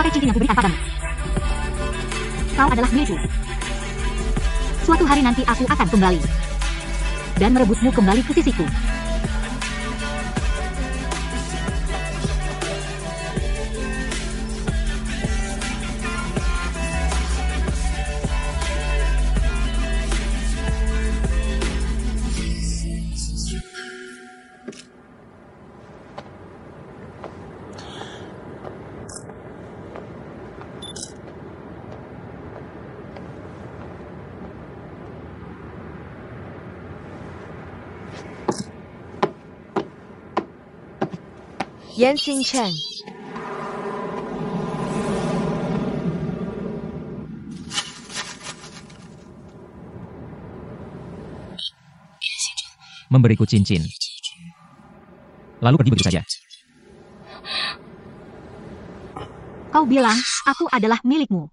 pakai cincin yang kuberikan padamu. Kau adalah milikku. Suatu hari nanti aku akan kembali dan merebutmu kembali ke sisiku. Yan Xingchen. Memberiku cincin. Lalu pergi begitu saja. Kau bilang aku adalah milikmu.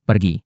Pergi.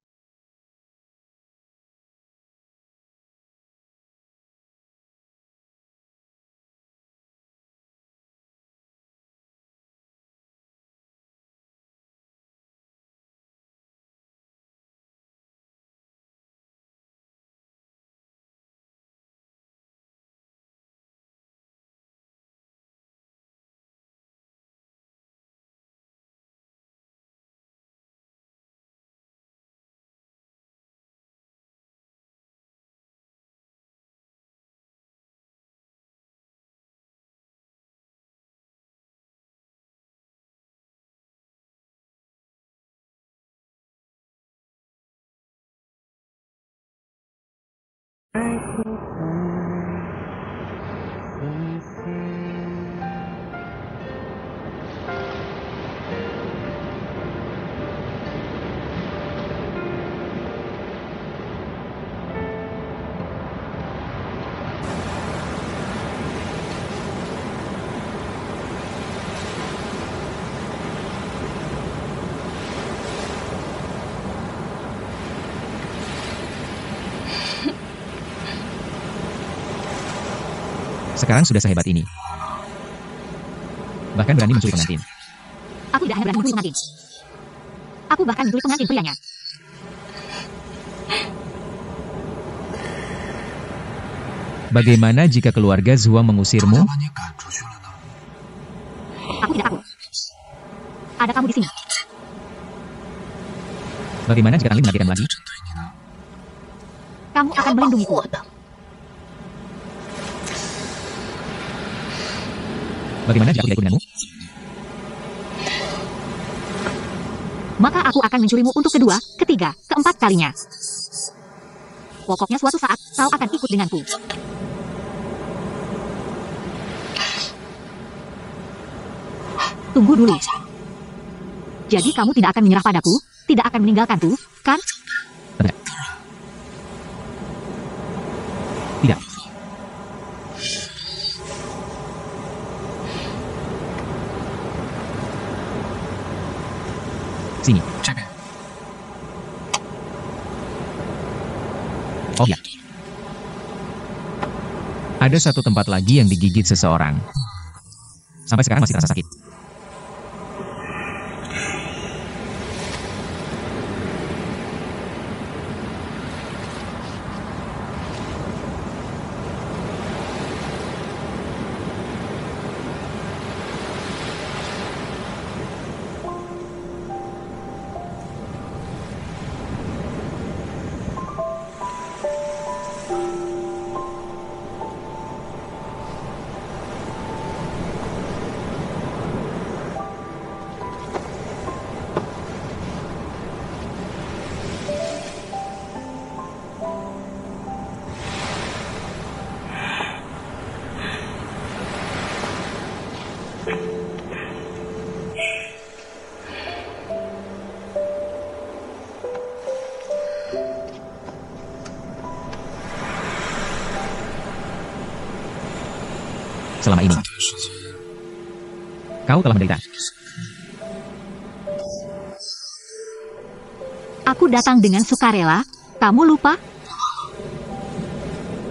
Sekarang sudah sehebat ini. Bahkan berani mencuri pengantin. Aku tidak hanya berani mencuri pengantin. Aku bahkan mencuri pengantin prianya. Bagaimana jika keluarga Zhuang mengusirmu? Aku tidak takut. Ada kamu di sini. Bagaimana jika Tan Li menargetkan lagi? Kamu akan melindungiku. Bagaimana jika aku tidak ikut denganmu? Maka aku akan mencurimu untuk kedua, ketiga, keempat kalinya. Pokoknya suatu saat, kau akan ikut denganku. Tunggu dulu. Jadi kamu tidak akan menyerah padaku, tidak akan meninggalkanku, kan? Tidak. Tidak. Sini. Oh ya. Ada satu tempat lagi yang digigit seseorang. Sampai sekarang masih terasa sakit. selama ini. Kau telah menderita. Aku datang dengan sukarela. Kamu lupa?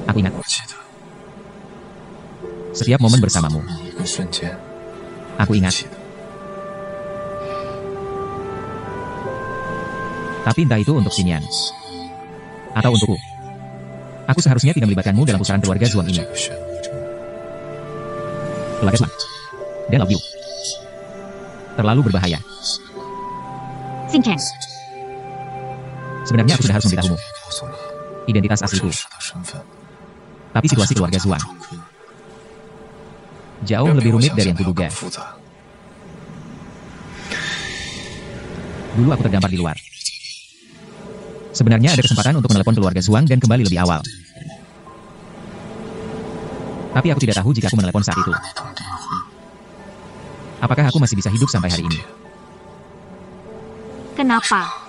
Aku ingat. Setiap momen bersamamu. Aku ingat. Tapi entah itu untuk Xinyan atau untukku, aku seharusnya tidak melibatkanmu dalam pusaran keluarga Zhuang ini. Keluarga Zhuang dan Lao Yu terlalu berbahaya. Xing Chen, sebenarnya aku sudah harus memberitahumu identitas asliku. Tapi situasi keluarga Zhuang jauh lebih rumit dari yang kuduga. Dulu aku terdampar di luar. Sebenarnya ada kesempatan untuk menelepon keluarga Zhuang dan kembali lebih awal. Tapi aku tidak tahu jika aku menelepon saat itu, apakah aku masih bisa hidup sampai hari ini. kenapa?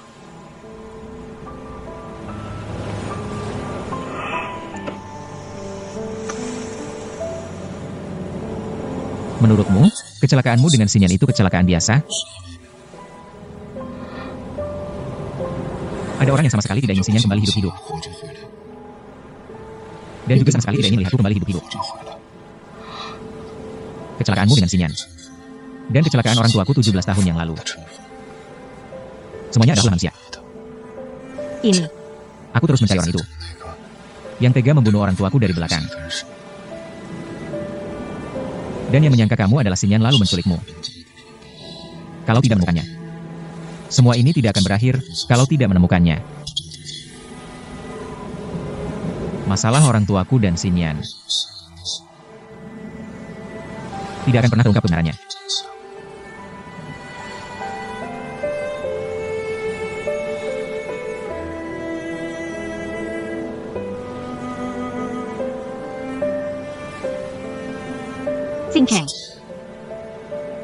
Menurutmu, kecelakaanmu dengan Xinyan itu kecelakaan biasa? Ada orang yang sama sekali tidak ingin Xinyan kembali hidup-hidup. Dan juga sama sekali tidak ingin melihatku kembali hidup-hidup. Kecelakaanmu dengan Xinyan. Dan kecelakaan orang tuaku 17 tahun yang lalu. Semuanya adalah manusia. Ini. Aku terus mencari orang itu, yang tega membunuh orang tuaku dari belakang. Dan yang menyangka kamu adalah Xinyan lalu menculikmu. Kalau tidak menemukannya, semua ini tidak akan berakhir kalau tidak menemukannya. Masalah orang tuaku dan Xinyan tidak akan pernah terungkap kebenarannya. Xing Chen,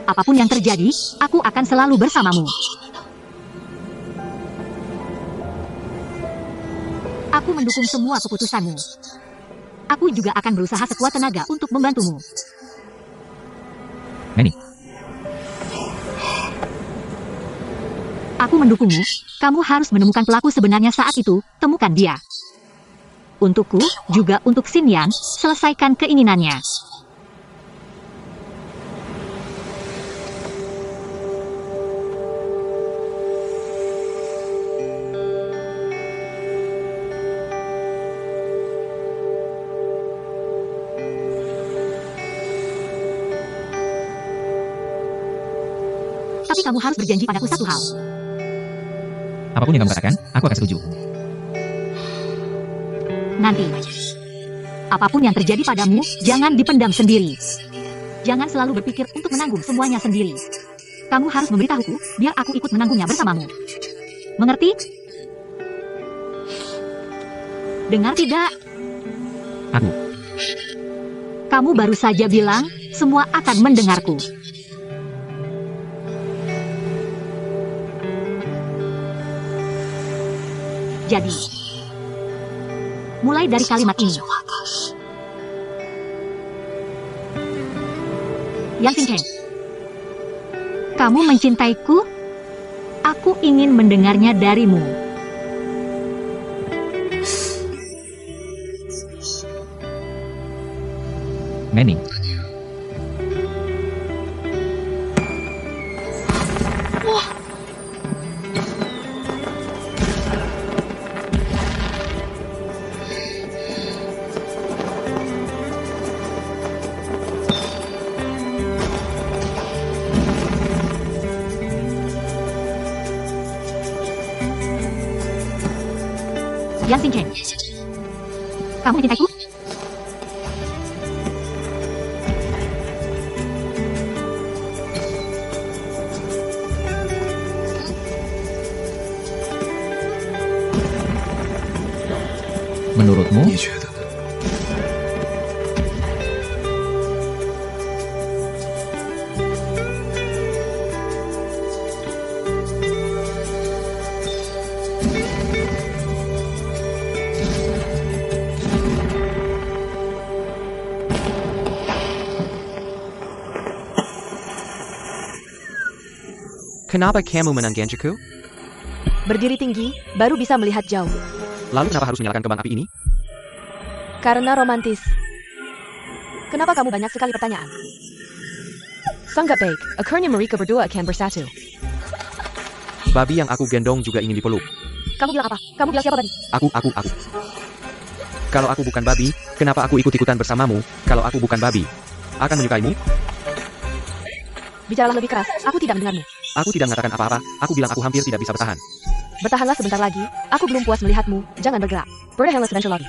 apapun yang terjadi, aku akan selalu bersamamu. Aku mendukung semua keputusanmu. Aku juga akan berusaha sekuat tenaga untuk membantumu. Manny, aku mendukungmu. Kamu harus menemukan pelaku sebenarnya saat itu. Temukan dia. Untukku, juga untuk Xinyan, selesaikan keinginannya. Tapi kamu harus berjanji padaku satu hal. apapun yang kamu katakan, aku akan setuju. Nanti, apapun yang terjadi padamu, jangan dipendam sendiri. Jangan selalu berpikir untuk menanggung semuanya sendiri. Kamu harus memberitahuku, biar aku ikut menanggungnya bersamamu. Mengerti? Dengar tidak? Aku. Kamu baru saja bilang, semua akan mendengarku. Jadi, mulai dari kalimat ini. Yang Xingchen, kamu mencintaiku? Aku ingin mendengarnya darimu. Manny. Yang Xingchen, kamu mencintaiku? Menurutmu? Kenapa kamu menanggapiku? Berdiri tinggi, baru bisa melihat jauh. Lalu kenapa harus menyalakan kembang api ini? Karena romantis. Kenapa kamu banyak sekali pertanyaan? Sangat baik, akhirnya mereka berdua akan bersatu. Babi yang aku gendong juga ingin dipeluk. Kamu bilang apa? Kamu bilang siapa babi? Aku. Kalau aku bukan babi, kenapa aku ikut-ikutan bersamamu? Kalau aku bukan babi, akan menyukaimu? Bicaralah lebih keras, aku tidak mendengarmu. Aku tidak mengatakan apa-apa, aku bilang aku hampir tidak bisa bertahan. Bertahanlah sebentar lagi, aku belum puas melihatmu, jangan bergerak. Bertahanlah sebentar lagi.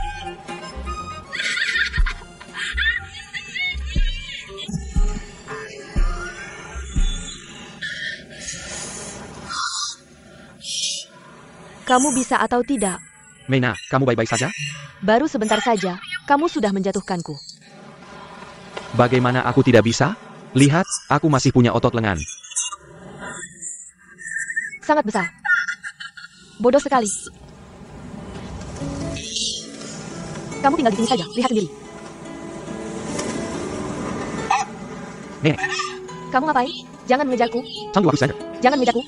Kamu bisa atau tidak? Meina, kamu baik-baik saja? Baru sebentar saja, kamu sudah menjatuhkanku. Bagaimana aku tidak bisa? Lihat, aku masih punya otot lengan. Sangat besar. Bodoh sekali. Kamu tinggal di sini saja, lihat sendiri. Nenek, Kamu ngapain? Jangan mengejarku. tunggu aku saja. Jangan mengejarku.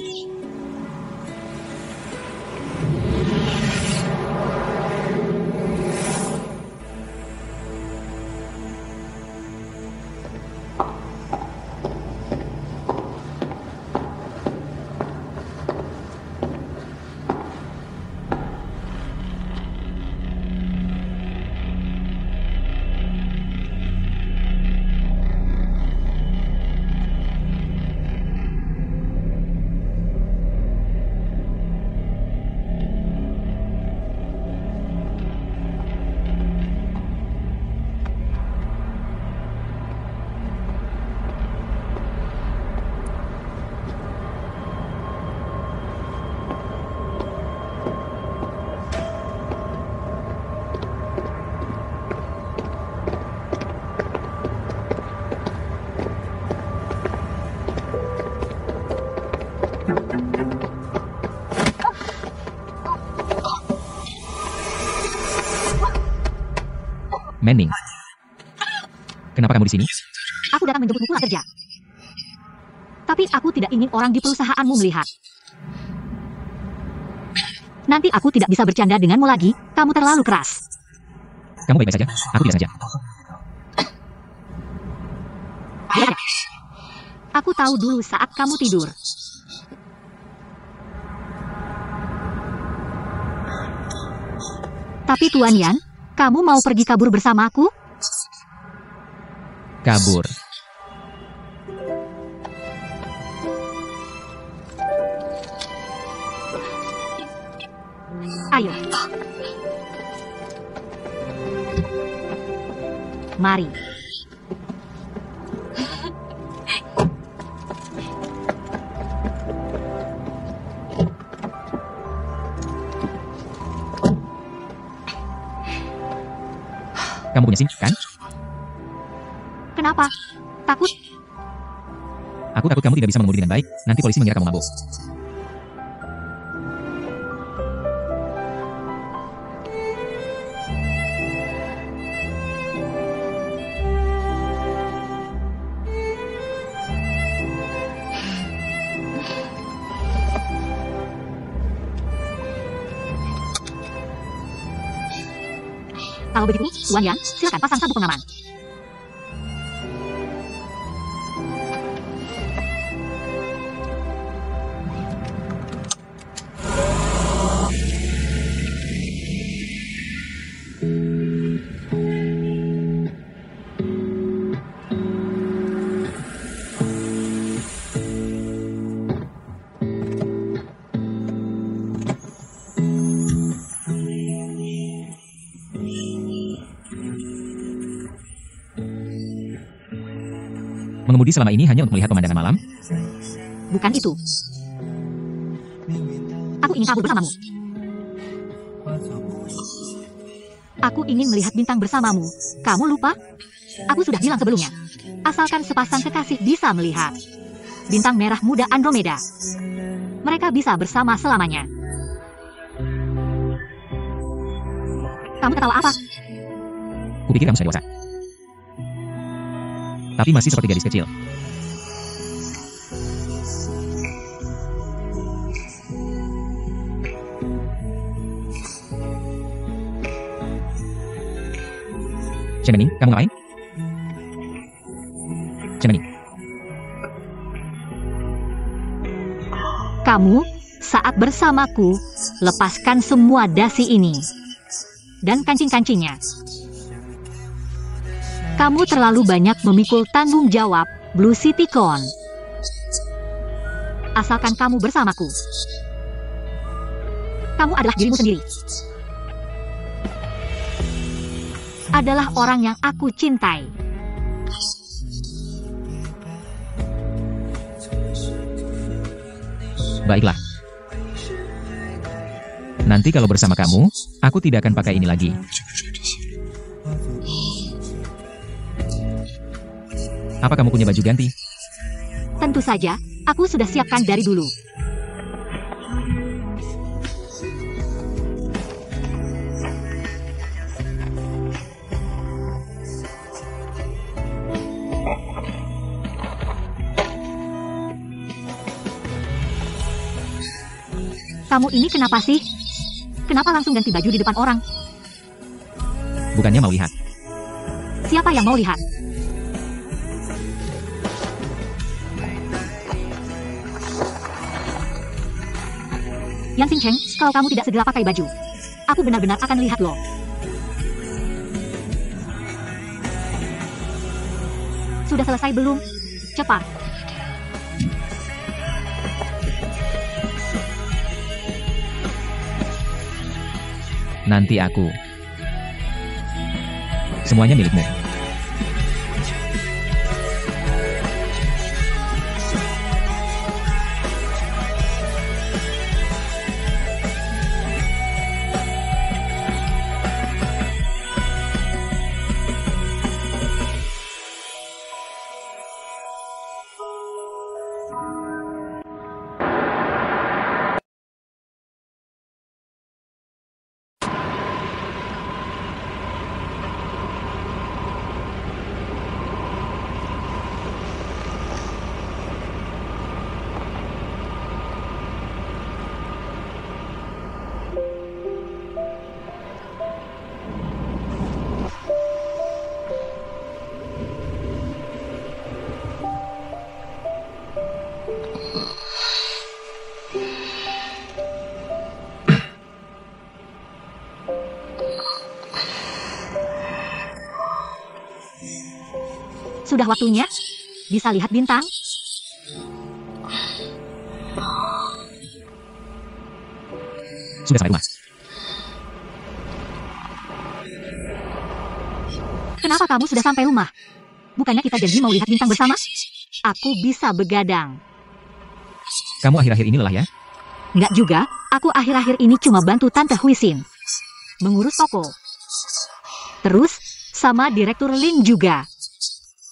Manning. Kenapa kamu di sini? Aku datang menjemputmu pulang kerja. Tapi aku tidak ingin orang di perusahaanmu melihat. Nanti aku tidak bisa bercanda denganmu lagi, kamu terlalu keras. Kamu baik-baik saja? Aku tidak saja. Lihat aja. Aku tahu dulu saat kamu tidur. Tapi Tuan Yan, kamu mau pergi kabur bersamaku? Kabur. Ayo. Mari. Kamu punya SIM, kan? Kenapa? Takut? Aku takut kamu tidak bisa mengemudi dengan baik, nanti polisi mengira kamu mabuk. Kalau begitu, Tuan Yan, silakan pasang sabuk pengaman. Mengemudi selama ini hanya untuk melihat pemandangan malam? Bukan itu. Aku ingin kabur bersamamu. Aku ingin melihat bintang bersamamu. Kamu lupa? Aku sudah bilang sebelumnya. Asalkan sepasang kekasih bisa melihat bintang merah muda Andromeda, mereka bisa bersama selamanya. Kamu ketawa apa? Kupikir kamu sudah dewasa. Tapi masih seperti gadis kecil. Chen Bening, kamu ngapain? Chen Bening. Kamu, saat bersamaku, lepaskan semua dasi ini. Dan kancing-kancingnya. Kamu terlalu banyak memikul tanggung jawab, Blue City Con. Asalkan kamu bersamaku. Kamu adalah dirimu sendiri. Adalah orang yang aku cintai. Baiklah. Nanti kalau bersama kamu, aku tidak akan pakai ini lagi. Apa kamu punya baju ganti? Tentu saja, aku sudah siapkan dari dulu. Kamu ini kenapa sih? Kenapa langsung ganti baju di depan orang? Bukannya mau lihat. Siapa yang mau lihat? Yan Xingcheng, kalau kamu tidak segera pakai baju, aku benar-benar akan lihat loh. Sudah selesai belum? Cepat. Nanti aku. Semuanya milikmu. Sudah waktunya? Bisa lihat bintang? Sudah sampai rumah. Kenapa kamu sudah sampai rumah? Bukannya kita janji mau lihat bintang bersama? Aku bisa begadang. Kamu akhir-akhir ini lelah ya? Nggak juga, aku akhir-akhir ini cuma bantu Tante Huisin mengurus toko. Terus, sama Direktur Lin juga.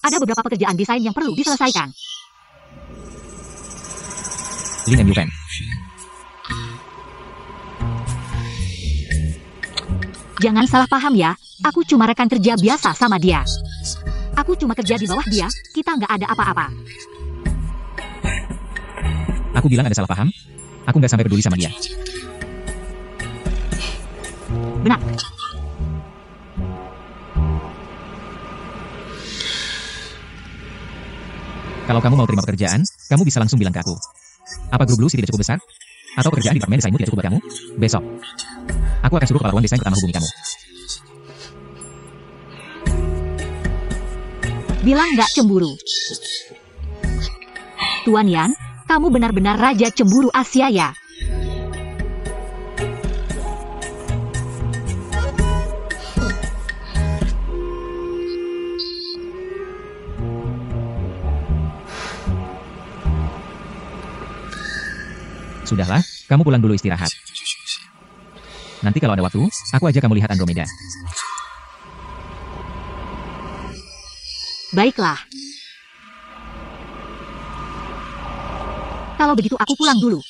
Ada beberapa pekerjaan desain yang perlu diselesaikan. Lin and Yupen. Jangan salah paham ya, aku cuma rekan kerja biasa sama dia. Aku cuma kerja di bawah dia, kita nggak ada apa-apa. Aku bilang ada salah paham? Aku nggak sampai peduli sama dia. Benar. Kalau kamu mau terima pekerjaan, kamu bisa langsung bilang ke aku. Apa grup Blue City tidak cukup besar? Atau pekerjaan di departemen desainmu tidak cukup buat kamu? Besok, aku akan suruh kepala ruang desain pertama hubungi kamu. Bilang nggak cemburu. Tuan Yan, kamu benar-benar raja cemburu Asia ya? Sudahlah, kamu pulang dulu istirahat. Nanti kalau ada waktu, aku ajak kamu lihat Andromeda. Baiklah. Kalau begitu aku pulang dulu.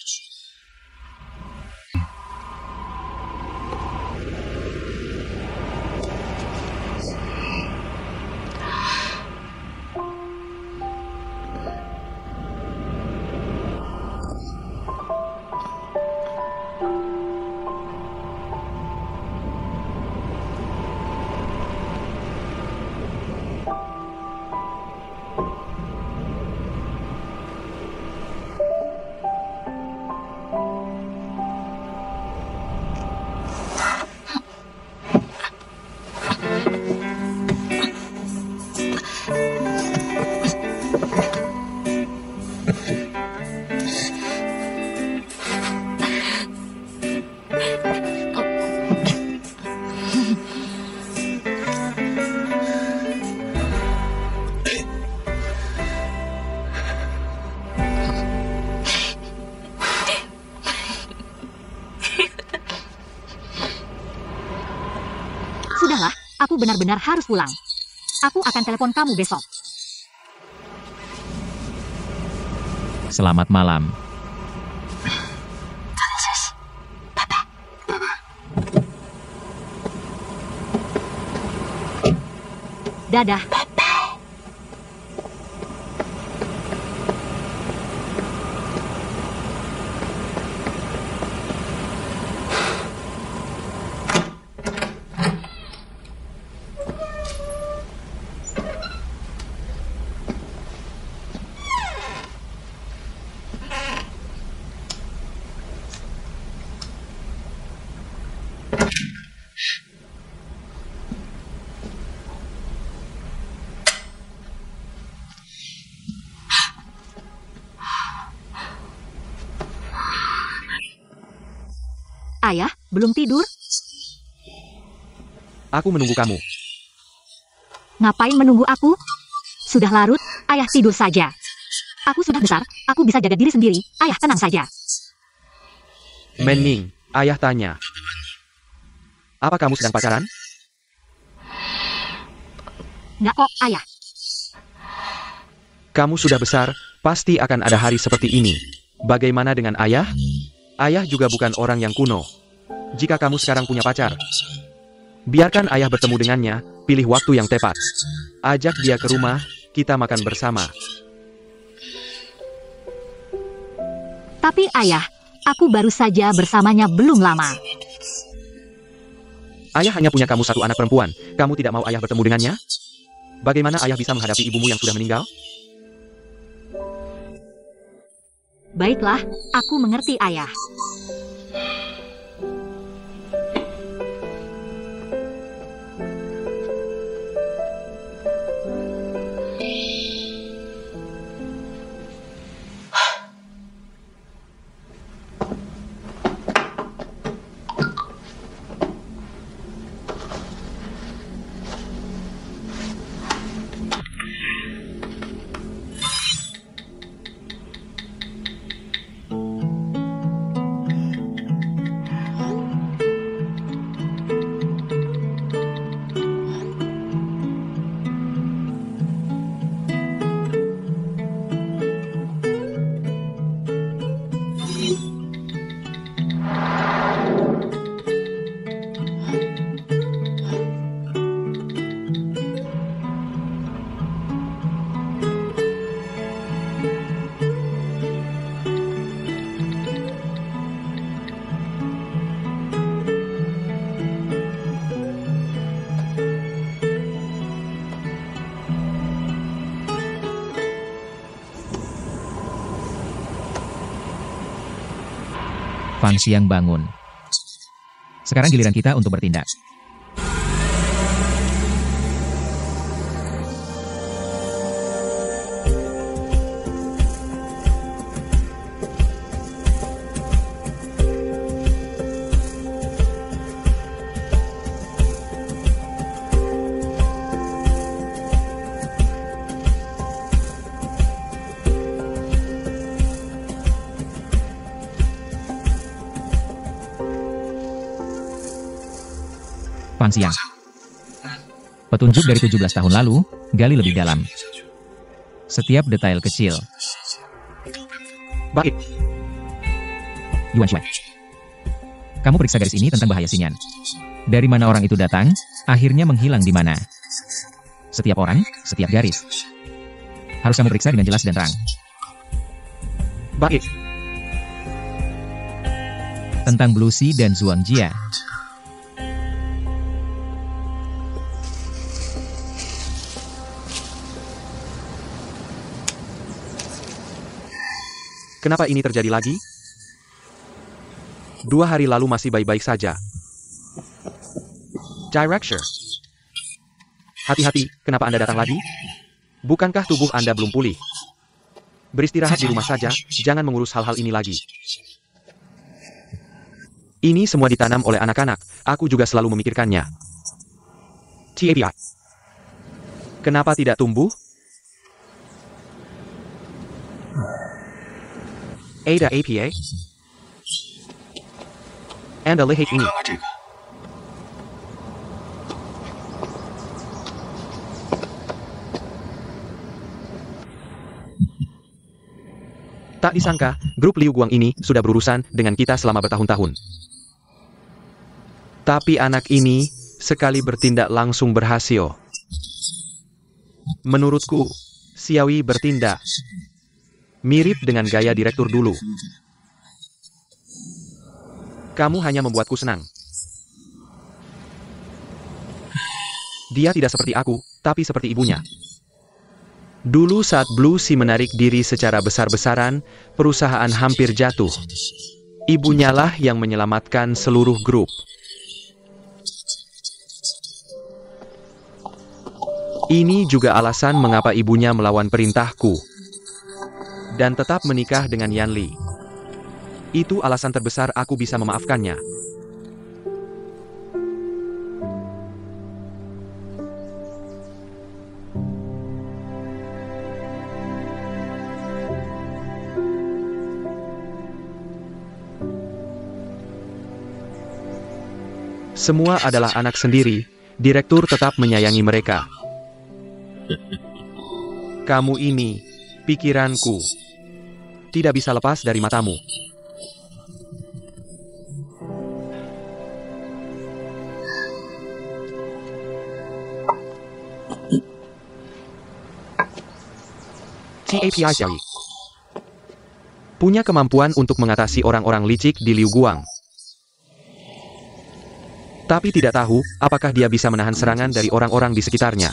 Sudahlah, aku benar-benar harus pulang. Aku akan telepon kamu besok. Selamat malam. Dadah. Ayah, belum tidur? Aku menunggu kamu. Ngapain menunggu aku? Sudah larut, ayah tidur saja. Aku sudah besar, aku bisa jaga diri sendiri. Ayah tenang saja. Menning, ayah tanya. Apa kamu sedang pacaran? Nggak kok, ayah. Kamu sudah besar, pasti akan ada hari seperti ini. Bagaimana dengan ayah? Ayah juga bukan orang yang kuno. Jika kamu sekarang punya pacar, biarkan ayah bertemu dengannya, pilih waktu yang tepat. Ajak dia ke rumah, kita makan bersama. Tapi ayah, aku baru saja bersamanya belum lama. Ayah hanya punya kamu satu anak perempuan, kamu tidak mau ayah bertemu dengannya? Bagaimana ayah bisa menghadapi ibumu yang sudah meninggal? Baiklah, aku mengerti ayah. Fang Xiang bangun. Sekarang giliran kita untuk bertindak. Fang Xiang. Petunjuk dari 17 tahun lalu, gali lebih dalam. Setiap detail kecil. Baik. Yuan Shuai. Kamu periksa garis ini tentang bahaya Xinyan. Dari mana orang itu datang, akhirnya menghilang di mana. Setiap orang, setiap garis. Harus kamu periksa dengan jelas dan terang. Baik. Tentang Blue Sea dan Zhuang Jia. Kenapa ini terjadi lagi? 2 hari lalu masih baik-baik saja. Director. Hati-hati, kenapa Anda datang lagi? Bukankah tubuh Anda belum pulih? Beristirahat di rumah saja, jangan mengurus hal-hal ini lagi. Ini semua ditanam oleh anak-anak, aku juga selalu memikirkannya. TAPI. Kenapa tidak tumbuh? Ada APA? Anda lihat ini. Tak disangka, grup Liu Guang ini sudah berurusan dengan kita selama bertahun-tahun. Tapi anak ini, sekali bertindak langsung berhasil. Menurutku, Xiaoyi bertindak mirip dengan gaya direktur dulu. Kamu hanya membuatku senang. Dia tidak seperti aku, tapi seperti ibunya. Dulu saat Blue Sea menarik diri secara besar-besaran, perusahaan hampir jatuh. Ibunya lah yang menyelamatkan seluruh grup. Ini juga alasan mengapa ibunya melawan perintahku dan tetap menikah dengan Yan Li. Itu alasan terbesar aku bisa memaafkannya. Semua adalah anak sendiri, direktur tetap menyayangi mereka. Kamu ini, pikiranku, tidak bisa lepas dari matamu. CAPI Xiaoyi punya kemampuan untuk mengatasi orang-orang licik di Liu Guang. Tapi tidak tahu apakah dia bisa menahan serangan dari orang-orang di sekitarnya.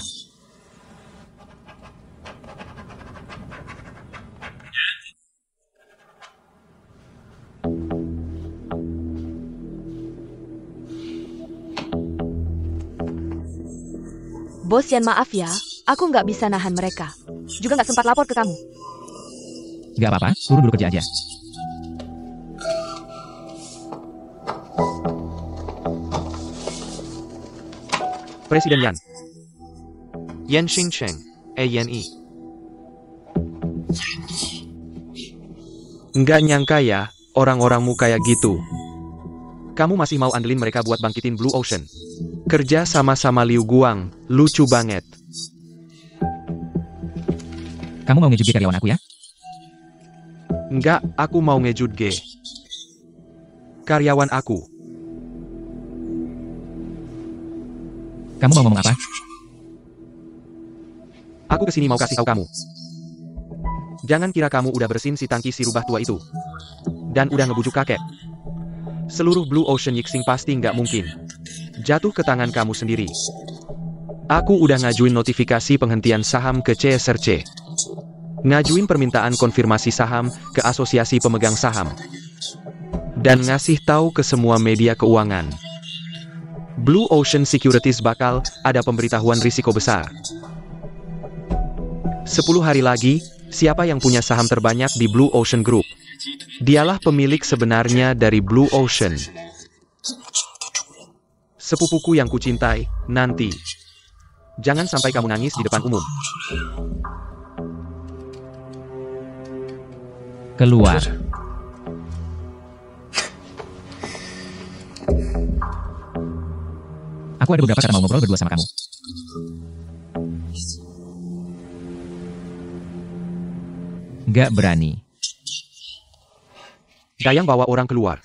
Bos Yan, maaf ya, aku nggak bisa nahan mereka. Juga nggak sempat lapor ke kamu. Gak apa-apa, suruh dulu kerja aja. Presiden Yan. Yan Xingcheng, ANI. Nggak nyangka ya, orang-orangmu kayak gitu. Kamu masih mau andelin mereka buat bangkitin Blue Ocean. Kerja sama-sama Liu Guang, lucu banget. Kamu mau ngejut karyawan aku ya? Nggak, aku mau ngejut G. Karyawan aku. Kamu mau ngomong apa? Aku kesini mau kasih tahu kamu. Jangan kira kamu udah bersin si tangki si rubah tua itu. Dan udah ngebujuk kakek. Seluruh Blue Ocean Yixing pasti nggak mungkin jatuh ke tangan kamu sendiri. Aku udah ngajuin notifikasi penghentian saham ke CSRC. Ngajuin permintaan konfirmasi saham ke Asosiasi Pemegang Saham. Dan ngasih tahu ke semua media keuangan. Blue Ocean Securities bakal ada pemberitahuan risiko besar. 10 hari lagi, siapa yang punya saham terbanyak di Blue Ocean Group? Dialah pemilik sebenarnya dari Blue Ocean. Sepupuku yang kucintai, nanti. Jangan sampai kamu nangis di depan umum. Keluar. Aku ada beberapa kata mau ngobrol berdua sama kamu. Gak berani. Dayang bawa orang keluar.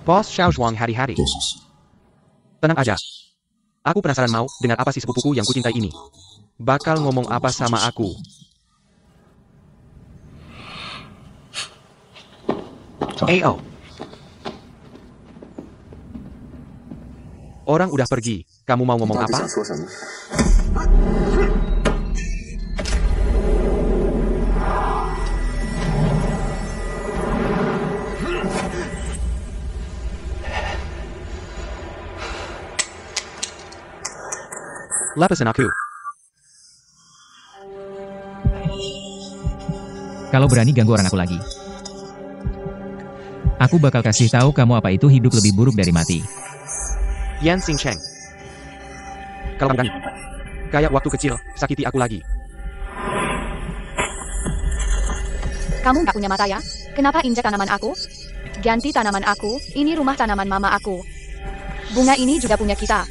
Bos Xiao Zhuang hari-hari. Tenang aja. Aku penasaran mau dengar apa si sepupuku yang kucintai ini. Bakal ngomong apa sama aku. AO. Orang udah pergi. Kamu mau ngomong apa? Lepasin aku. Kalau berani ganggu orang aku lagi, aku bakal kasih tahu kamu apa itu hidup lebih buruk dari mati. Yan Xingcheng. Kalau berani, kayak waktu kecil, sakiti aku lagi. Kamu nggak punya mata ya? Kenapa injak tanaman aku? Ganti tanaman aku, ini rumah tanaman mama aku. Bunga ini juga punya kita.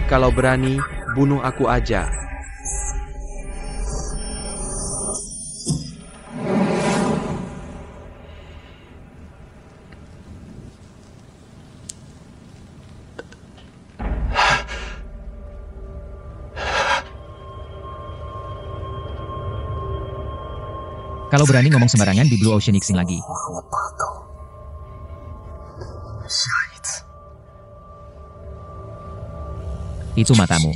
Kalau berani, bunuh aku aja. Kalau berani ngomong sembarangan di Blue Ocean Xing lagi. Itu matamu.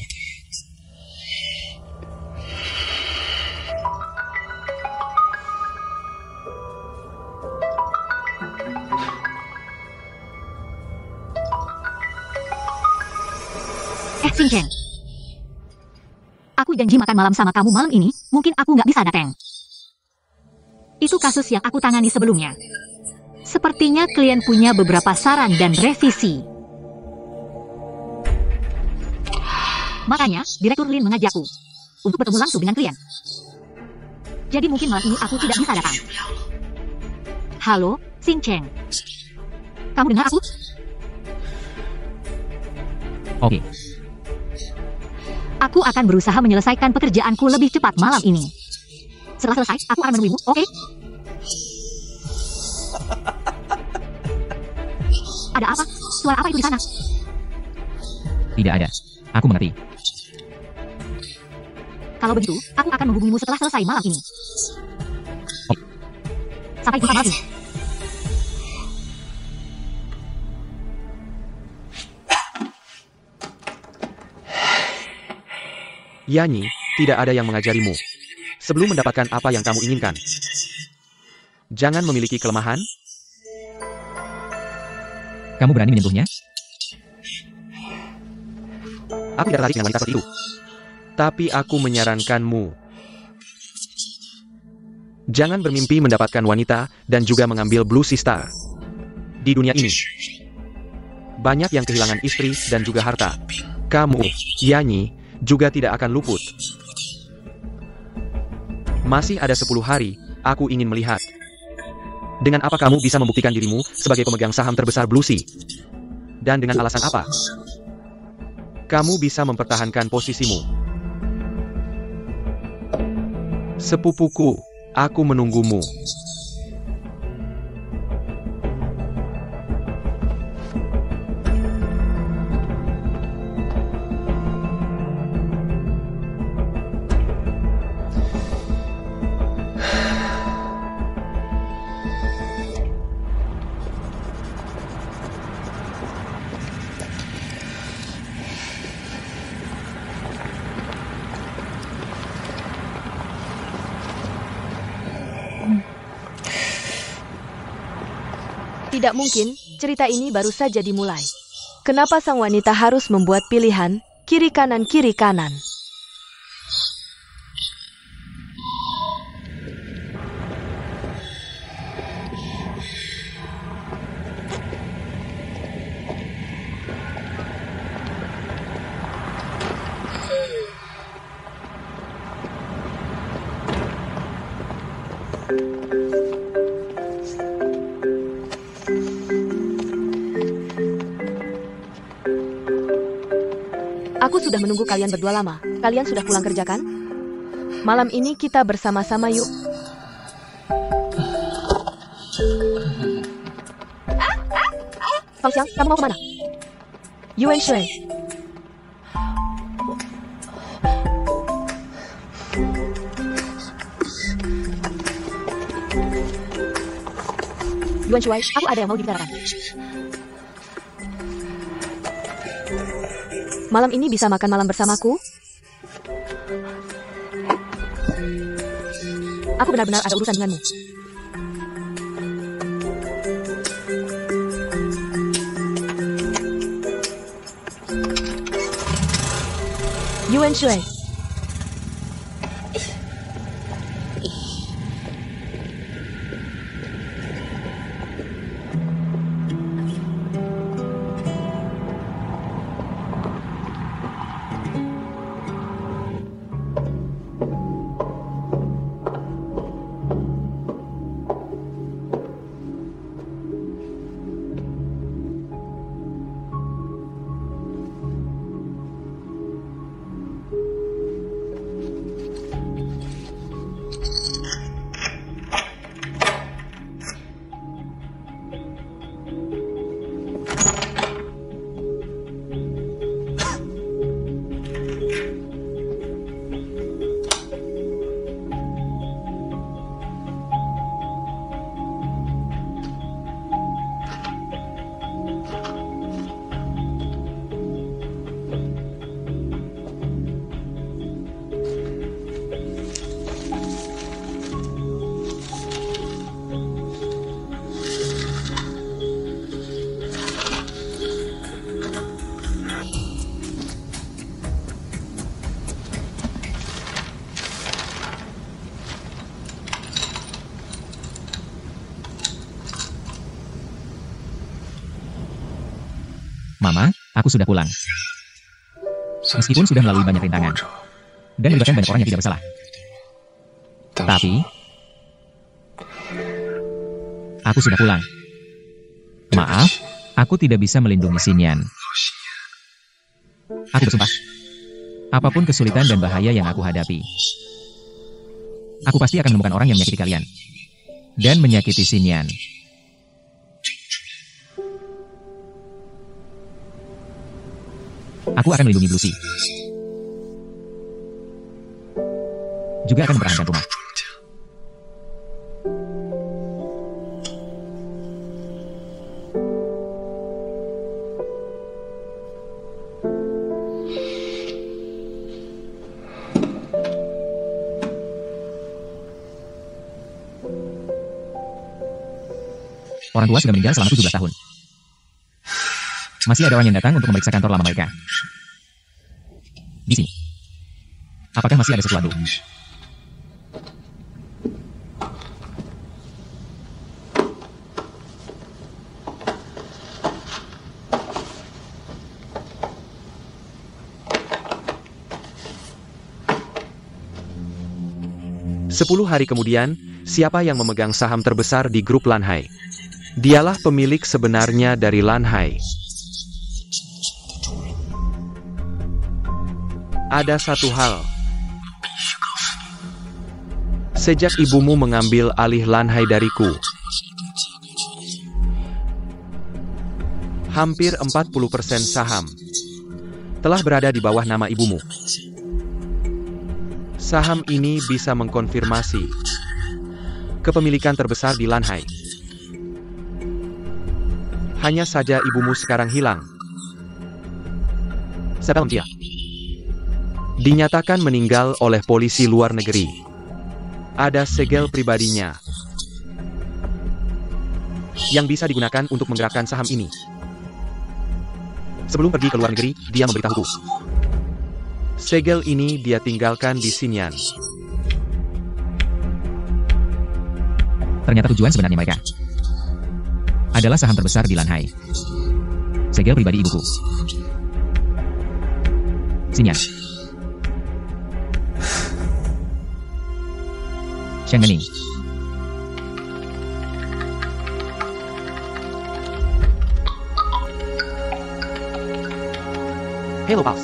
Xing Cheng. Aku janji makan malam sama kamu malam ini, mungkin aku nggak bisa datang. Itu kasus yang aku tangani sebelumnya. Sepertinya klien punya beberapa saran dan revisi. Makanya, Direktur Lin mengajakku untuk bertemu langsung dengan klien. Jadi mungkin malam ini aku tidak bisa datang. Halo, Xing Cheng. Kamu dengar aku? Oke. Aku akan berusaha menyelesaikan pekerjaanku lebih cepat malam ini. Setelah selesai, aku akan menemuimu, oke? Ada apa? Suara apa itu di sana? Tidak ada. Aku mengerti. Kalau begitu, aku akan menghubungimu setelah selesai malam ini. Sampai jumpa malam ini. Yanyi, tidak ada yang mengajarimu. Sebelum mendapatkan apa yang kamu inginkan, jangan memiliki kelemahan. Kamu berani menyentuhnya? Aku tidak tertarik dengan wanita seperti itu. Tapi aku menyarankanmu, jangan bermimpi mendapatkan wanita dan juga mengambil Blue Star. Di dunia ini, banyak yang kehilangan istri dan juga harta. Kamu, Yanyi, juga tidak akan luput. Masih ada 10 hari, aku ingin melihat. Dengan apa kamu bisa membuktikan dirimu sebagai pemegang saham terbesar Blue Sea? Dan dengan alasan apa kamu bisa mempertahankan posisimu? Sepupuku, aku menunggumu. Tidak mungkin, cerita ini baru saja dimulai. Kenapa sang wanita harus membuat pilihan kiri kanan? Aku sudah menunggu kalian berdua lama. Kalian sudah pulang kerja kan? Malam ini kita bersama-sama yuk. Fang Xiang, kamu mau kemana? Yuan Shui. Yuan Shui, aku ada yang mau dibicarakan. Malam ini bisa makan malam bersamaku? Aku benar-benar ada urusan denganmu. Yuan Shui. Mama, aku sudah pulang. Meskipun sudah melalui banyak rintangan dan melibatkan banyak orang yang tidak bersalah. Tapi, aku sudah pulang. Maaf, aku tidak bisa melindungi Xinyan. Aku bersumpah. Apapun kesulitan dan bahaya yang aku hadapi, aku pasti akan menemukan orang yang menyakiti kalian. Dan menyakiti Xinyan. Aku akan melindungi Blue Sea. Juga akan mempertahankan rumah. Orang tua sudah meninggal selama 17 tahun. Masih ada orang yang datang untuk memeriksa kantor lama mereka. Di sini. Apakah masih ada sesuatu? Sepuluh hari kemudian, siapa yang memegang saham terbesar di grup Lanhai? Dialah pemilik sebenarnya dari Lanhai. Ada satu hal. Sejak ibumu mengambil alih Lanhai dariku, hampir 40% saham telah berada di bawah nama ibumu. Saham ini bisa mengkonfirmasi kepemilikan terbesar di Lanhai. Hanya saja ibumu sekarang hilang. Dia dinyatakan meninggal oleh polisi luar negeri. Ada segel pribadinya yang bisa digunakan untuk menggerakkan saham ini. Sebelum pergi ke luar negeri, dia memberitahuku. Segel ini dia tinggalkan di Xinyan. Ternyata tujuan sebenarnya mereka adalah saham terbesar di Lanhai. Segel pribadi ibuku. Xinyan. Xiang Mening. Halo, Pals.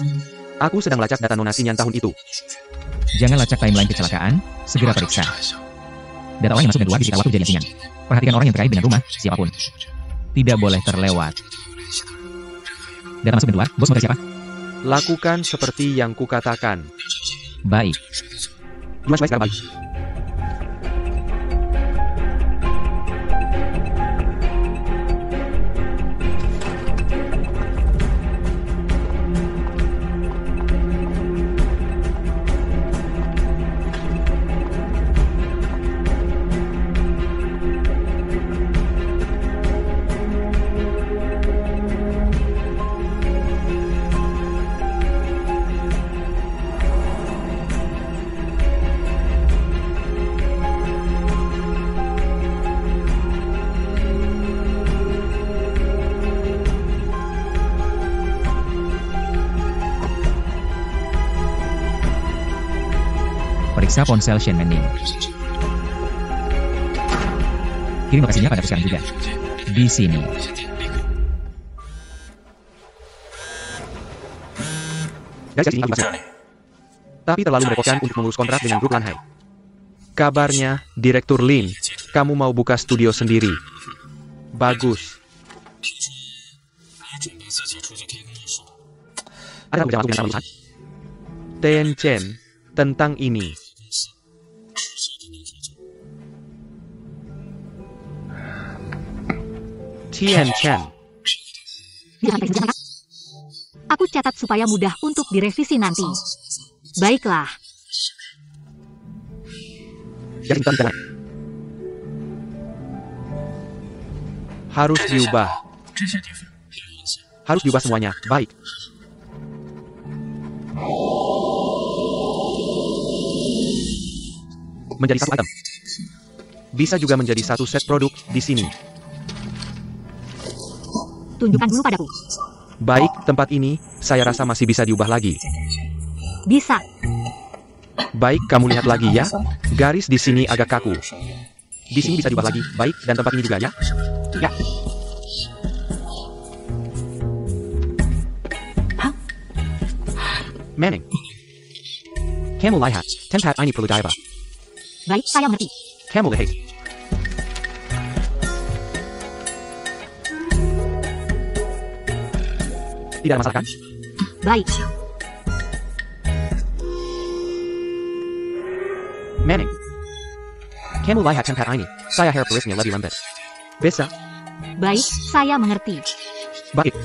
Aku sedang melacak data Nona Xinyan tahun itu. Jangan lacak timeline kecelakaan, segera periksa. Data orang yang masuk dan keluar di sekitar waktu kejadian Xinyan. Perhatikan orang yang terkait dengan rumah, siapapun. Tidak boleh terlewat. Data masuk dan keluar, bos mereka siapa? Lakukan seperti yang kukatakan. Baik. Yuan Shuai sekarang balik. Periksa ponsel Xian Mening. Kirim lokasinya pada sekarang juga. Di sini. Tapi terlalu merepotkan untuk mengurus kontrak dengan grup Lanhai. Kabarnya, Direktur Lin, kamu mau buka studio sendiri. Bagus. Ada yang masuk dengan Tian Chen tentang ini. Tian Chen. Aku catat supaya mudah untuk direvisi nanti. Baiklah. Harus diubah. Harus diubah semuanya. Baik. Menjadi satu item. Bisa juga menjadi satu set produk di sini. Tunjukkan dulu padaku. Baik, tempat ini, saya rasa masih bisa diubah lagi. Bisa. Baik, kamu lihat lagi ya. Garis di sini agak kaku. Di sini bisa diubah lagi. Baik, dan tempat ini juga ya. Ya. Manning. Kamu lihat, tempat ini perlu diubah. Baik, saya mengerti. Kamu lihat. Tidak ada masalah kan? Baik. Manning. Kamu lihat tempat ini. Saya harap garisnya lebih lembut. Bisa? Baik, saya mengerti. Baik.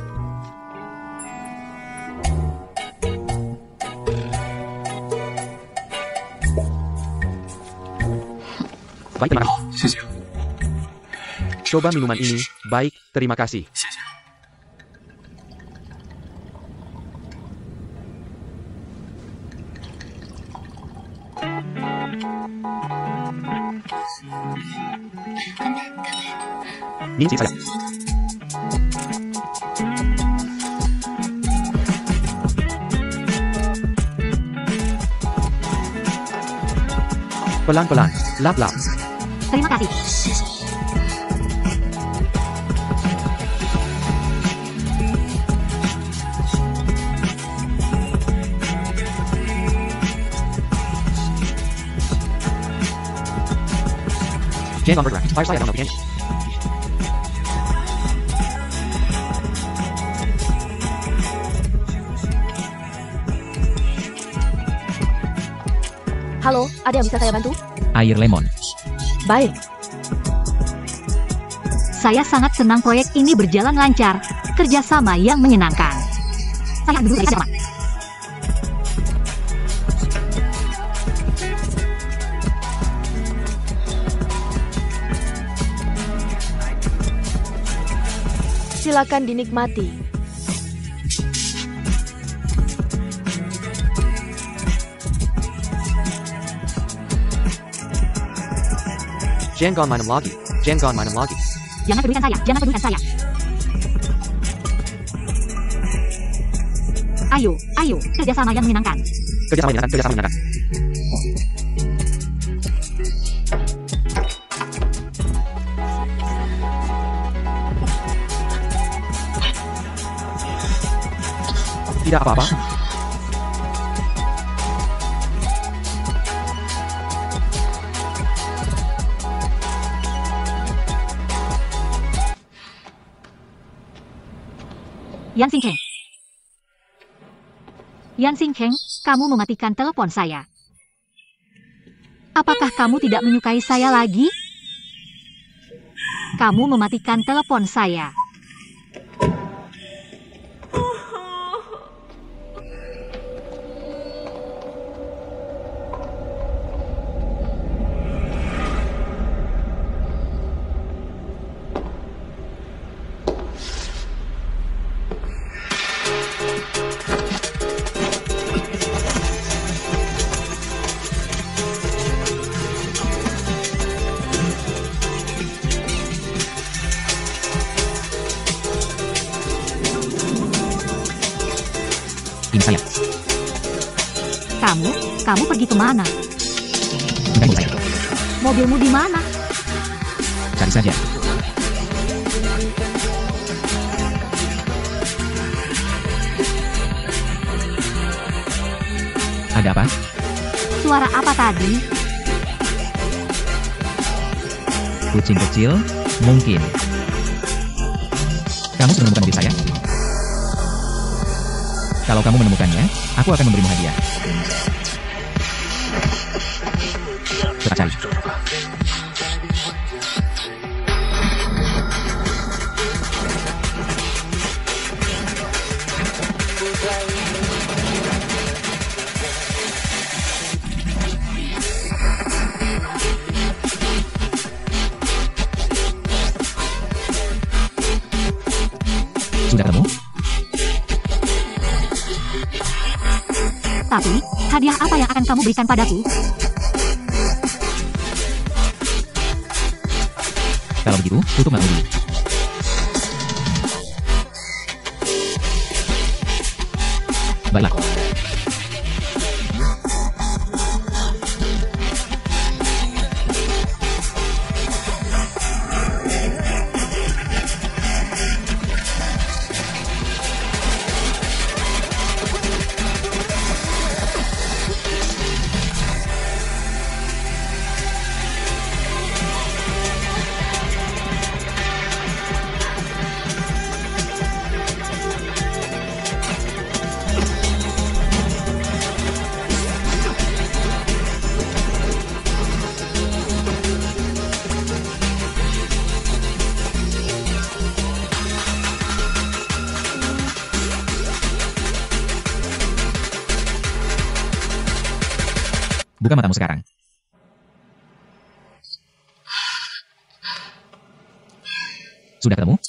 Baik, terima kasih. Coba minuman ini. Baik, terima kasih. Minci saya. Pelan-pelan, lap-lap. Terima kasih. Jangan bergerak, biar saya tahu begini. Halo, ada yang bisa saya bantu? Air lemon. Baik. Saya sangat senang proyek ini berjalan lancar. Kerjasama yang menyenangkan. Saya ambil dulu dari teman. Silakan dinikmati. Jangan minum lagi. Jangan minum lagi. Jangan pedulikan saya, jangan pedulikan saya. Ayo, ayo, kerjasama yang menyenangkan. Kerjasama menyenangkan, kerjasama menyenangkan. Tidak apa-apa. Yan Xingcheng. Yan Xingcheng, kamu mematikan telepon saya. Apakah kamu tidak menyukai saya lagi? Kamu mematikan telepon saya. Ini saya. Kamu pergi kemana? Bukan ini saya. Mobilmu di mana? Cari saja. Ada apa? Suara apa tadi? Kucing kecil? Mungkin. Kamu sudah menemukan mobil saya? Kalau kamu menemukannya, aku akan memberimu hadiah. Kita cari. Sudah ketemu? Tapi, hadiah apa yang akan kamu berikan padaku? Kalau begitu, tutup matamu dulu. Baiklah. Buka matamu sekarang. Sudah ketemu?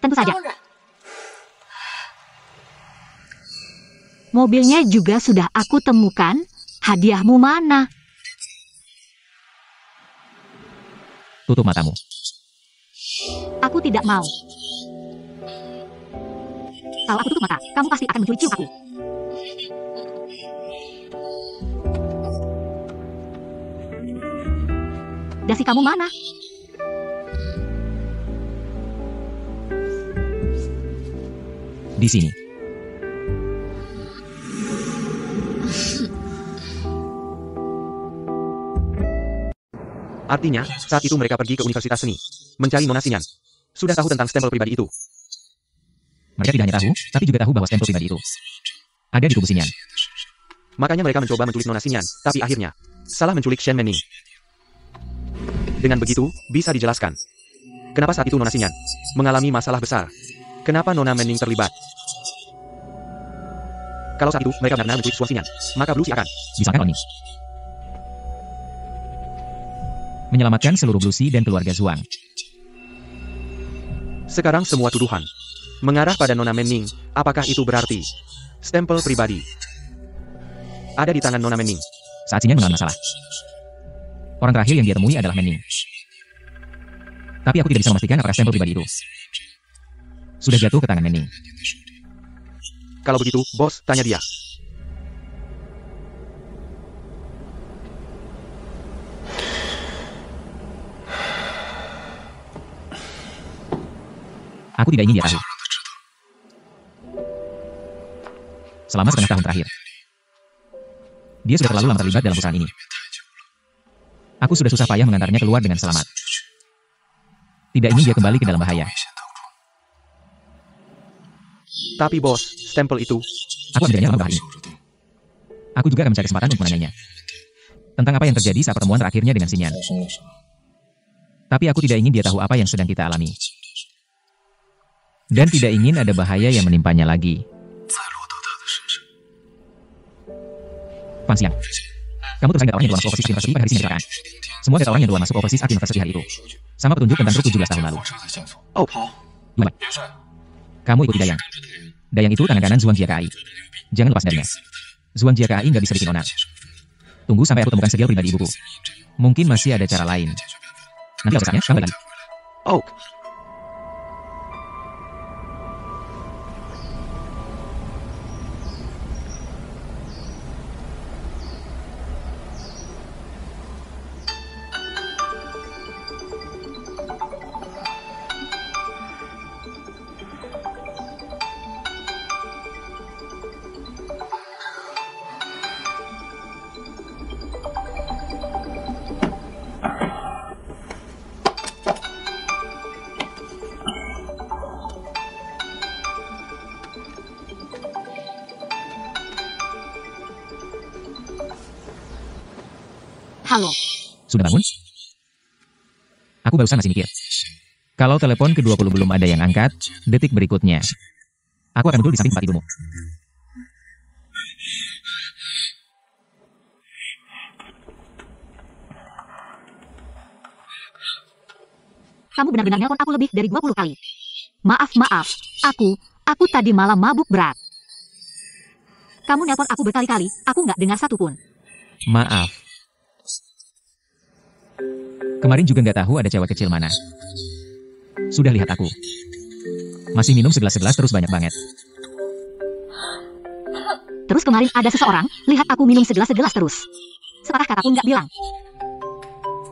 Tentu saja. Mobilnya juga sudah aku temukan. Hadiahmu mana? Tutup matamu. Aku tidak mau. Kalau aku tutup mata, kamu pasti akan mencuri cium aku. Dasi kamu mana? Di sini. Artinya, saat itu mereka pergi ke Universitas Seni, mencari Nona Xinyan. Sudah tahu tentang stempel pribadi itu. Mereka tidak hanya tahu, tapi juga tahu bahwa stempel pribadi itu ada di tubuh Xinyan. Makanya mereka mencoba menculik Nona Xinyan, tapi akhirnya salah menculik Shen Menning. Dengan begitu, bisa dijelaskan kenapa saat itu Nona Xinyan mengalami masalah besar. Kenapa Nona Menning terlibat? Kalau saat itu mereka benar-benar menculik Suan Xinyan, maka Blue Sea akan Misalkan Oni menyelamatkan seluruh Blue Sea dan keluarga Zhuang. Sekarang semua tuduhan mengarah pada Nona Menning. Apakah itu berarti stempel pribadi ada di tangan Nona Menning? Saat Xinyan mengalami masalah, orang terakhir yang dia temui adalah Menning. Tapi aku tidak bisa memastikan apakah stempel pribadi itu sudah jatuh ke tangan Menning. Kalau begitu, bos, tanya dia. Aku tidak ingin dia tahu. Selama setengah tahun terakhir, dia sudah terlalu lama terlibat dalam perusahaan ini. Aku sudah susah payah mengantarnya keluar dengan selamat. Tidak ingin dia kembali ke dalam bahaya. Tapi bos, stempel itu... Aku akan menjadinya lama ini. Aku juga akan mencari kesempatan untuk menanyanya tentang apa yang terjadi saat pertemuan terakhirnya dengan Xinyan. Tapi aku tidak ingin dia tahu apa yang sedang kita alami. Dan tidak ingin ada bahaya yang menimpanya lagi. Fan Xiang, kamu terus ingat orang yang keluar masuk overseas university pada hari Senin kecelakaan. Semua data orang yang keluar masuk overseas art university hari itu sama petunjuk tentang truk 17 tahun lalu. Oh, Yuan, kamu ikuti Dayang. Dayang itu tangan kanan Zhuang Jiakai. Jangan lepas darinya. Zhuang Jiakai nggak bisa bikin onar. Tunggu sampai aku temukan segel pribadi ibuku. Mungkin masih ada cara lain. Nanti alasannya, kamu lagi. oh. Halo. Sudah bangun? Aku barusan masih mikir. Kalau telepon ke-20 belum ada yang angkat, detik berikutnya aku akan duduk di samping tempat tidurmu. Kamu benar-benar nelpon aku lebih dari 20 kali. Maaf, aku tadi malam mabuk berat. Kamu nelpon aku berkali-kali, aku nggak dengar satupun. Maaf. Kemarin juga nggak tahu ada cewek kecil mana. Sudah lihat aku. Masih minum segelas-segelas terus banyak banget. Terus kemarin ada seseorang, lihat aku minum segelas-segelas terus. Sepatah kata pun nggak bilang.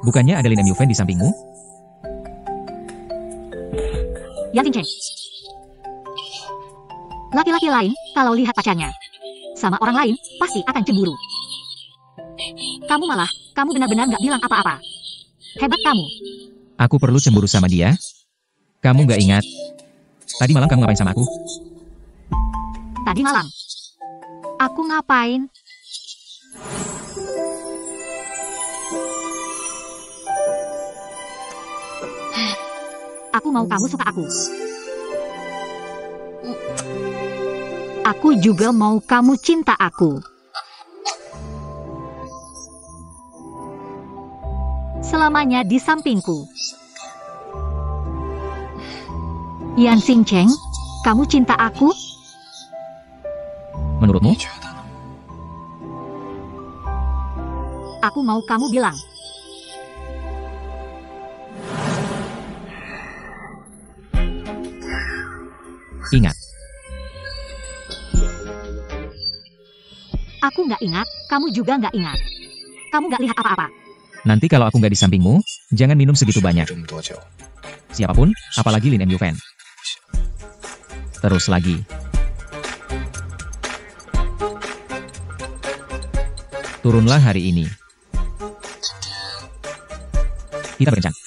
Bukannya ada Lin Yuven di sampingmu? Yan Xingcheng. Laki-laki lain, kalau lihat pacarnya sama orang lain, pasti akan cemburu. Kamu benar-benar nggak bilang apa-apa. Hebat kamu. Aku perlu cemburu sama dia? Kamu nggak ingat? Tadi malam kamu ngapain sama aku? Tadi malam. Aku ngapain? Aku mau kamu suka aku. Aku juga mau kamu cinta aku. Selamanya di sampingku. Yan Xingcheng, kamu cinta aku? Menurutmu? Aku mau kamu bilang. Ingat. Aku nggak ingat, kamu juga nggak ingat. Kamu nggak lihat apa-apa. Nanti kalau aku nggak di sampingmu, jangan minum segitu banyak. Siapapun, apalagi Lin Yuven. Terus lagi. Turunlah hari ini. Kita berencana.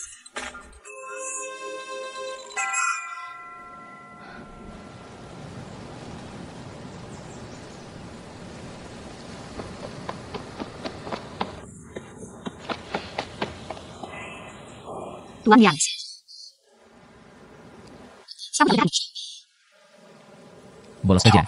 Tuan Yan. Kamu lihat. Bolos saja.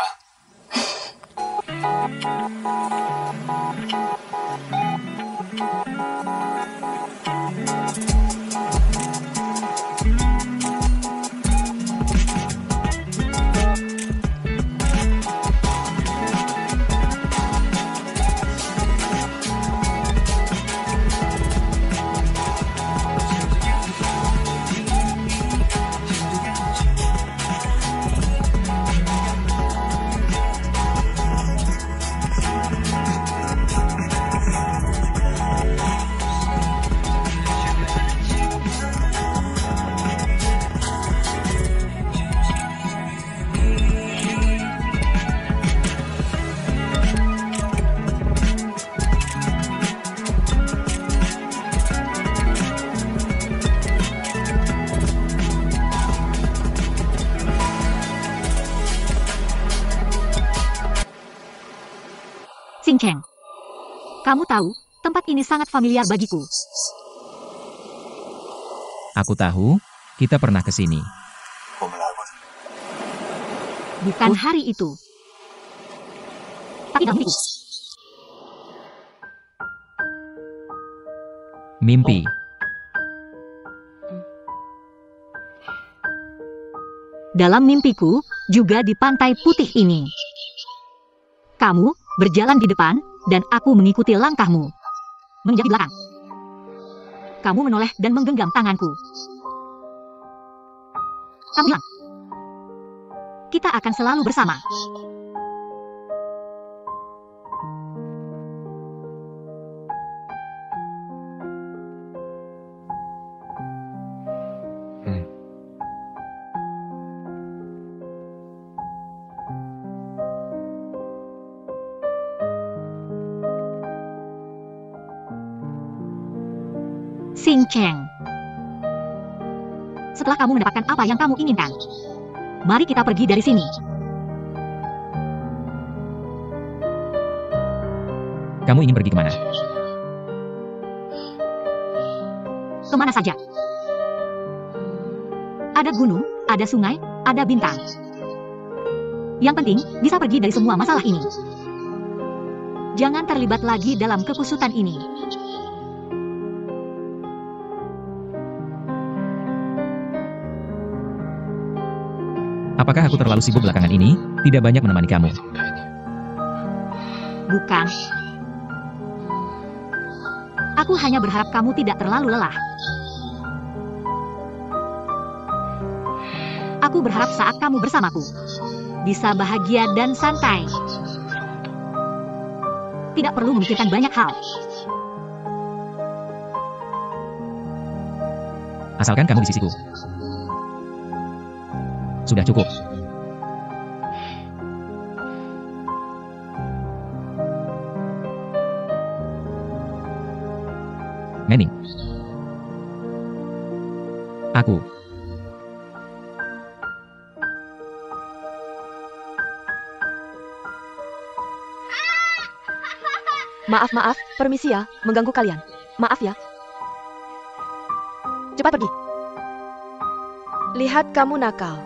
Xingcheng. Kamu tahu, tempat ini sangat familiar bagiku. Aku tahu, kita pernah ke sini. Bukan hari itu. Tapi dalam mimpiku. Mimpi. Dalam mimpiku, juga di pantai putih ini. Kamu berjalan di depan, dan aku mengikuti langkahmu. Menjadi belakang. Kamu menoleh dan menggenggam tanganku. Kamu bilang, kita akan selalu bersama. Xingcheng. Setelah kamu mendapatkan apa yang kamu inginkan, mari kita pergi dari sini. Kamu ingin pergi kemana? Kemana saja. Ada gunung, ada sungai, ada bintang. Yang penting, bisa pergi dari semua masalah ini. Jangan terlibat lagi dalam kekusutan ini. Apakah aku terlalu sibuk belakangan ini, tidak banyak menemani kamu? Bukan. Aku hanya berharap kamu tidak terlalu lelah. Aku berharap saat kamu bersamaku, bisa bahagia dan santai. Tidak perlu memikirkan banyak hal. Asalkan kamu di sisiku. Sudah cukup. Manning. Aku. Maaf, permisi ya, mengganggu kalian. Maaf ya. Cepat pergi. Lihat kamu nakal.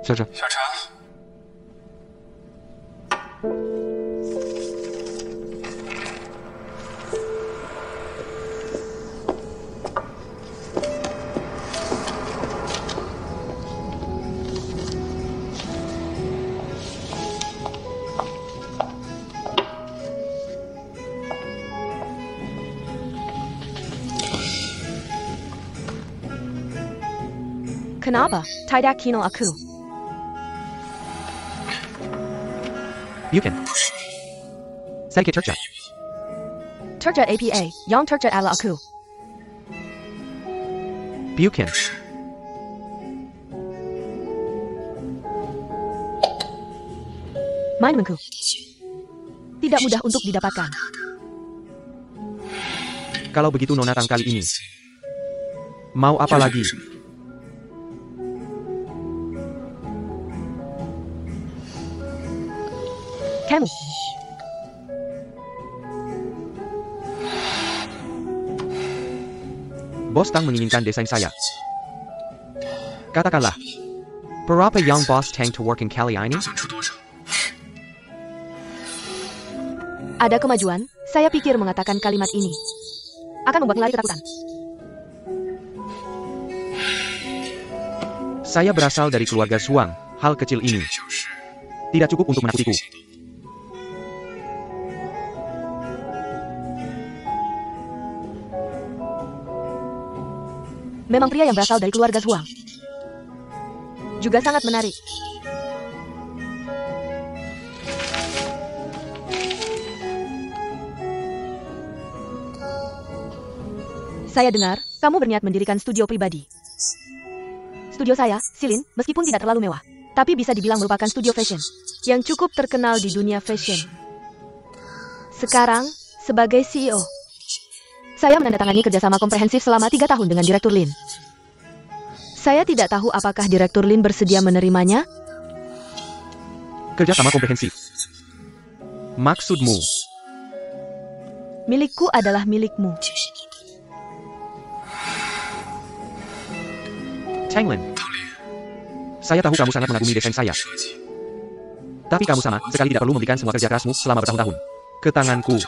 Saja. Kenapa tidak kenal aku? Bukan. Sedikit terjat. Terjat APA, yang terjat ala aku. Bukan. Minumanku. Tidak mudah untuk didapatkan. Kalau begitu Nona Tang kali ini. Mau apa lagi? Kamu. Bos Tang menginginkan desain saya. Katakanlah, berapa yang Bos Tang tawarkan kali ini? Ada kemajuan, saya pikir mengatakan kalimat ini akan membuat lari ketakutan. Saya berasal dari keluarga Suang, hal kecil ini tidak cukup untuk menakutiku. Memang pria yang berasal dari keluarga Suang juga sangat menarik. Saya dengar, kamu berniat mendirikan studio pribadi. Studio saya, Silin, meskipun tidak terlalu mewah, tapi bisa dibilang merupakan studio fashion yang cukup terkenal di dunia fashion. Sekarang, sebagai CEO, saya menandatangani kerjasama komprehensif selama 3 tahun dengan Direktur Lin. Saya tidak tahu apakah Direktur Lin bersedia menerimanya. Kerjasama komprehensif. Maksudmu? Milikku adalah milikmu. Tanglin. Saya tahu kamu sangat mengagumi desain saya. Tapi kamu sama sekali tidak perlu memberikan semua kerja kerasmu selama bertahun-tahun ke tanganku.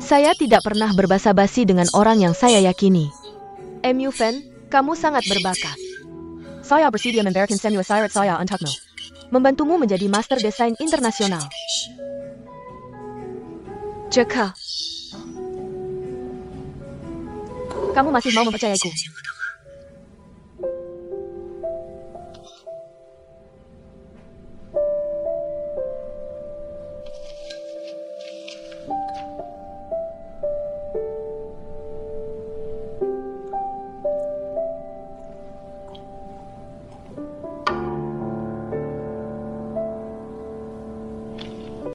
Saya tidak pernah berbasa-basi dengan orang yang saya yakini. MU Fan, kamu sangat berbakat. Saya bersedia memberikan semua syarat saya untukmu. Membantumu menjadi master desain internasional. Jika kamu masih mau mempercayaiku,